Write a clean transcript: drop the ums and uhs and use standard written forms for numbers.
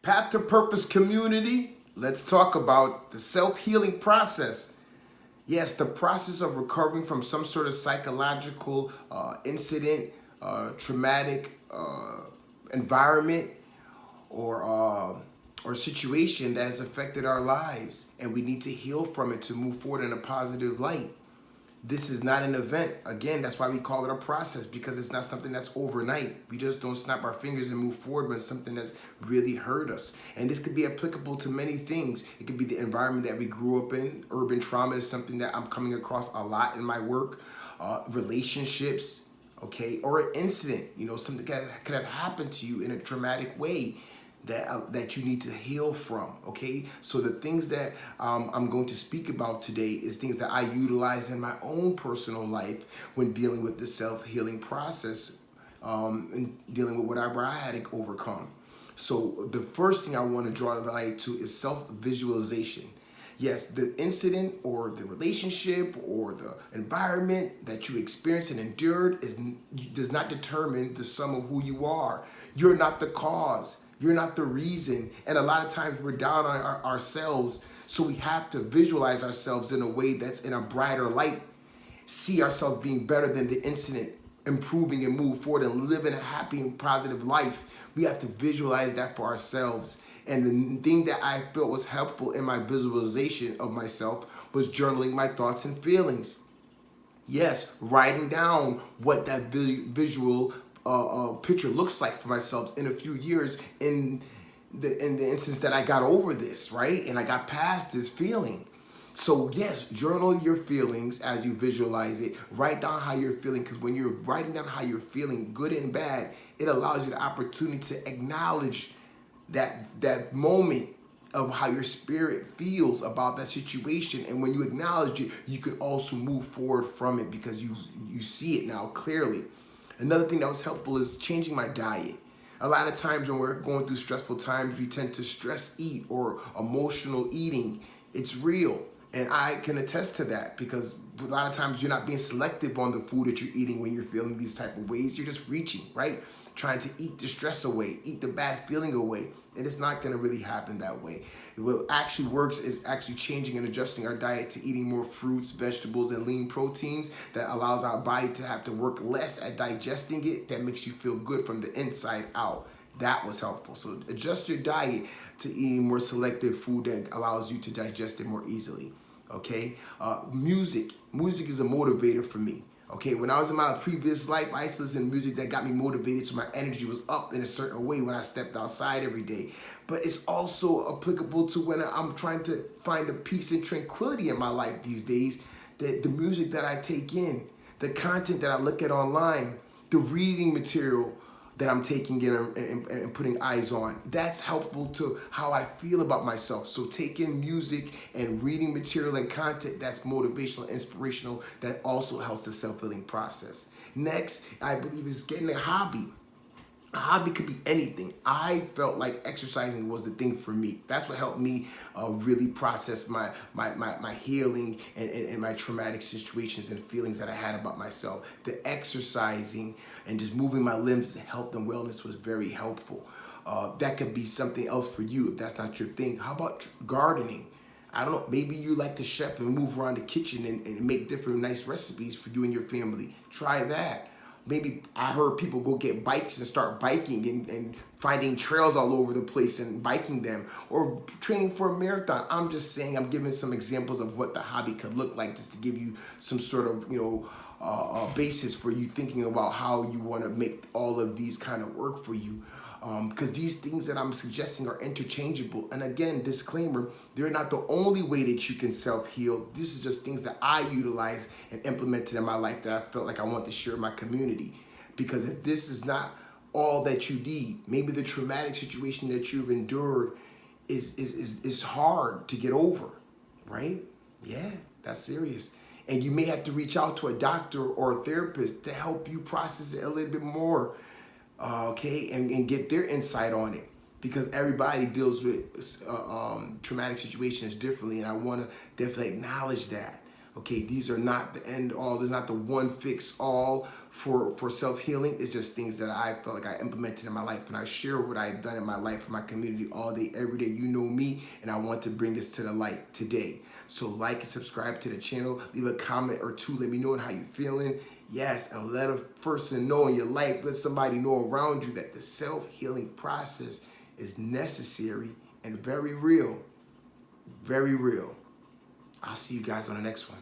Path to Purpose community, let's talk about the self-healing process. Yes, the process of recovering from some sort of psychological incident, traumatic environment, or situation that has affected our lives, and we need to heal from it to move forward in a positive light. This is not an event. Again, that's why we call it a process, because it's not something that's overnight. We just don't snap our fingers and move forward when something that's really hurt us. And this could be applicable to many things. It could be the environment that we grew up in. Urban trauma is something that I'm coming across a lot in my work. Relationships, okay, or an incident, something that could have happened to you in a traumatic way that you need to heal from, okay? So the things that I'm going to speak about today is things that I utilize in my own personal life when dealing with the self-healing process and dealing with whatever I had to overcome. So the first thing I want to draw the light to is self-visualization. Yes, the incident or the relationship or the environment that you experienced and endured does not determine the sum of who you are. You're not the cause. You're not the reason. And a lot of times we're down on ourselves, so we have to visualize ourselves in a way that's in a brighter light. See ourselves being better than the incident, improving and move forward and living a happy and positive life. We have to visualize that for ourselves. And the thing that I felt was helpful in my visualization of myself was journaling my thoughts and feelings. Yes, writing down what that visual picture looks like for myself in a few years in the instance that I got over this, right? And I got past this feeling. So yes, journal your feelings as you visualize it. Write down how you're feeling, because when you're writing down how you're feeling, good and bad, it allows you the opportunity to acknowledge that moment of how your spirit feels about that situation. And when you acknowledge it, you can also move forward from it because you see it now clearly. Another thing that was helpful is changing my diet. A lot of times when we're going through stressful times, we tend to stress eat or emotional eating. It's real. And I can attest to that, because a lot of times you're not being selective on the food that you're eating when you're feeling these type of ways. You're just reaching, right? Trying to eat the stress away, eat the bad feeling away. And it's not going to really happen that way. What actually works is actually changing and adjusting our diet to eating more fruits, vegetables, and lean proteins. That allows our body to have to work less at digesting it. That makes you feel good from the inside out. That was helpful. So adjust your diet to eating more selective food that allows you to digest it more easily. Okay, music is a motivator for me. Okay, when I was in my previous life, I used to listen to music that got me motivated, so my energy was up in a certain way when I stepped outside every day. But it's also applicable to when I'm trying to find a peace and tranquility in my life these days. That the music that I take in, the content that I look at online, the reading material that I'm taking in and putting eyes on, that's helpful to how I feel about myself. So taking music and reading material and content that's motivational, inspirational, that also helps the self-healing process. Next, I believe, is getting a hobby. A hobby could be anything. I felt like exercising was the thing for me. That's what helped me really process my healing and my traumatic situations and feelings that I had about myself. The exercising and just moving my limbs, health and wellness, was very helpful. That could be something else for you if that's not your thing. How about gardening? I don't know, maybe you like to chef and move around the kitchen and make different nice recipes for you and your family. Try that. Maybe I heard people go get bikes and start biking and finding trails all over the place and biking them, or training for a marathon. I'm just saying, I'm giving some examples of what the hobby could look like, just to give you some sort of basis for you thinking about how you want to make all of these kind of work for you. Because these things that I'm suggesting are interchangeable. And again, disclaimer, they're not the only way that you can self-heal. This is just things that I utilize and implemented in my life that I felt like I want to share with my community. Because if this is not all that you need, maybe the traumatic situation that you've endured is hard to get over, right? Yeah, that's serious. And you may have to reach out to a doctor or a therapist to help you process it a little bit more. Okay, and get their insight on it, because everybody deals with traumatic situations differently, and I want to definitely acknowledge that. Okay, these are not the end all. There's not the one fix all for self-healing. It's just things that I felt like I implemented in my life, and I share what I've done in my life for my community all day, every day. You know me, and I want to bring this to the light today. So like and subscribe to the channel. Leave a comment or two. Let me know how you're feeling. Yes, and let a person know in your life. Let somebody know around you that the self-healing process is necessary and very real. Very real. I'll see you guys on the next one.